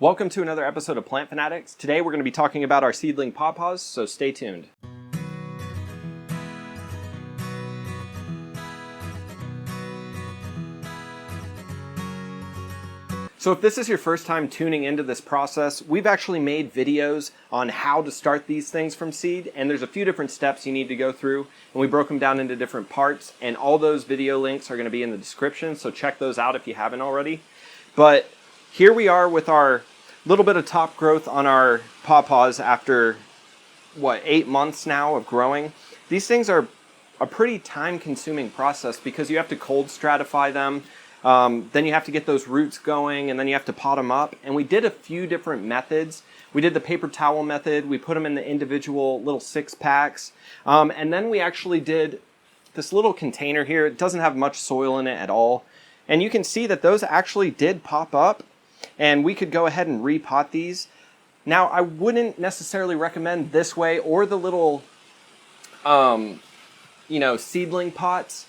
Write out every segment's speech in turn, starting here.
Welcome to another episode of Plant Fanatics. Today we're going to be talking about our seedling Paw Paws, so stay tuned. So if this is your first time tuning into this process, we've actually made videos on how to start these things from seed, and there's a few different steps you need to go through, and we broke them down into different parts, and all those video links are going to be in the description, so check those out if you haven't already. But here we are with our little bit of top growth on our Paw Paws after, 8 months now of growing. These things are a pretty time-consuming process because you have to cold stratify them, then you have to get those roots going, and then you have to pot them up. And we did a few different methods. We did the paper towel method. We put them in the individual little 6-packs. And then we actually did this little container here. It doesn't have much soil in it at all. And you can see that those actually did pop up, and we could go ahead and repot these. Now, I wouldn't necessarily recommend this way or the little, seedling pots,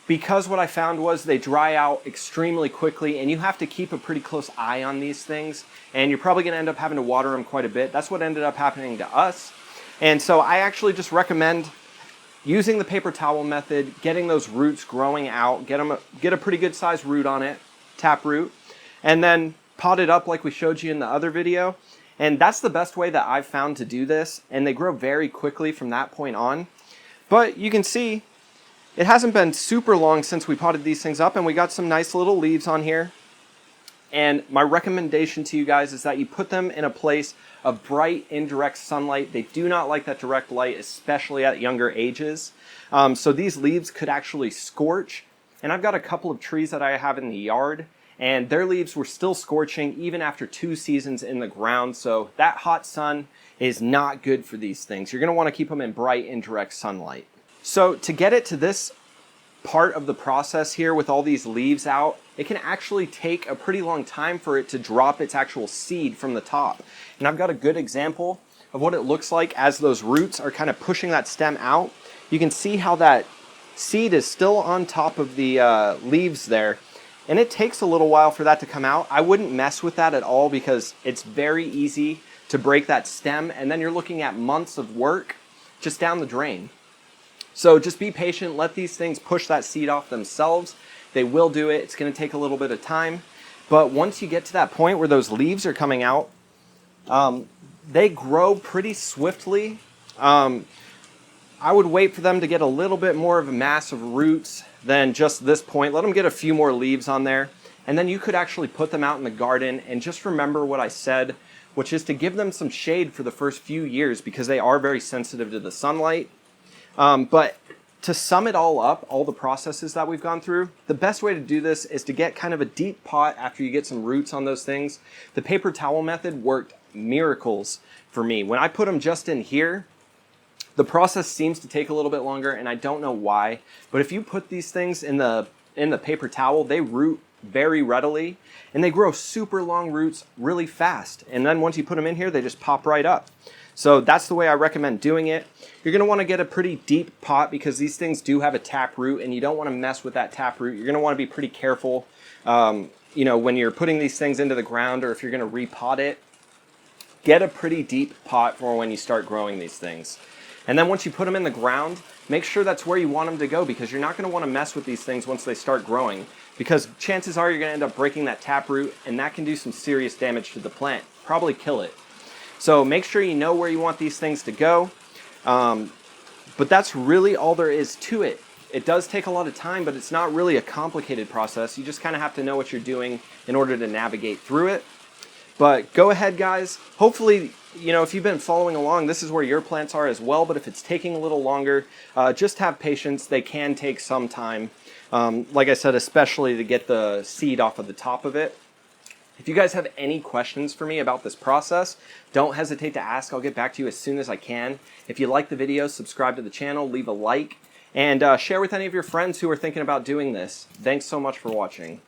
because what I found was they dry out extremely quickly, and you have to keep a pretty close eye on these things, and you're probably going to end up having to water them quite a bit. That's what ended up happening to us. And so I actually just recommend using the paper towel method, getting those roots growing out, get a pretty good sized root on it, tap root, and then pot it up like we showed you in the other video. And that's the best way that I've found to do this, and they grow very quickly from that point on. But you can see it hasn't been super long since we potted these things up, and we got some nice little leaves on here. And my recommendation to you guys is that you put them in a place of bright, indirect sunlight. They do not like that direct light, especially at younger ages. So these leaves could actually scorch. And I've got a couple of trees that I have in the yard, and their leaves were still scorching even after 2 seasons in the ground. So that hot sun is not good for these things. You're going to want to keep them in bright, indirect sunlight. So to get it to this part of the process here with all these leaves out, it can actually take a pretty long time for it to drop its actual seed from the top. And I've got a good example of what it looks like as those roots are kind of pushing that stem out. You can see how that seed is still on top of the leaves there. And it takes a little while for that to come out. I wouldn't mess with that at all because it's very easy to break that stem, and then you're looking at months of work just down the drain. So just be patient, let these things push that seed off themselves. They will do it. It's going to take a little bit of time. But once you get to that point where those leaves are coming out, they grow pretty swiftly. I would wait for them to get a little bit more of a mass of roots than just this point. Let them get a few more leaves on there. And then you could actually put them out in the garden. And just remember what I said, which is to give them some shade for the first few years because they are very sensitive to the sunlight. But to sum it all up, all the processes that we've gone through, the best way to do this is to get kind of a deep pot after you get some roots on those things. The paper towel method worked miracles for me. When I put them just in here, the process seems to take a little bit longer, and I don't know why. But if you put these things in the paper towel, they root very readily, and they grow super long roots really fast. And then once you put them in here, they just pop right up. So that's the way I recommend doing it. You're going to want to get a pretty deep pot because these things do have a tap root, and you don't want to mess with that tap root. You're going to want to be pretty careful, when you're putting these things into the ground, or if you're going to repot it. Get a pretty deep pot for when you start growing these things. And then once you put them in the ground, make sure that's where you want them to go, because you're not going to want to mess with these things once they start growing, because chances are you're going to end up breaking that tap root, and that can do some serious damage to the plant, probably kill it. So make sure you know where you want these things to go. But that's really all there is to it. It does take a lot of time, but it's not really a complicated process. You just kind of have to know what you're doing in order to navigate through it. But go ahead, guys. Hopefully, if you've been following along, this is where your plants are as well. But if it's taking a little longer, just have patience. They can take some time. Like I said, especially to get the seed off of the top of it. If you guys have any questions for me about this process, don't hesitate to ask. I'll get back to you as soon as I can. If you like the video, subscribe to the channel, leave a like, and share with any of your friends who are thinking about doing this. Thanks so much for watching.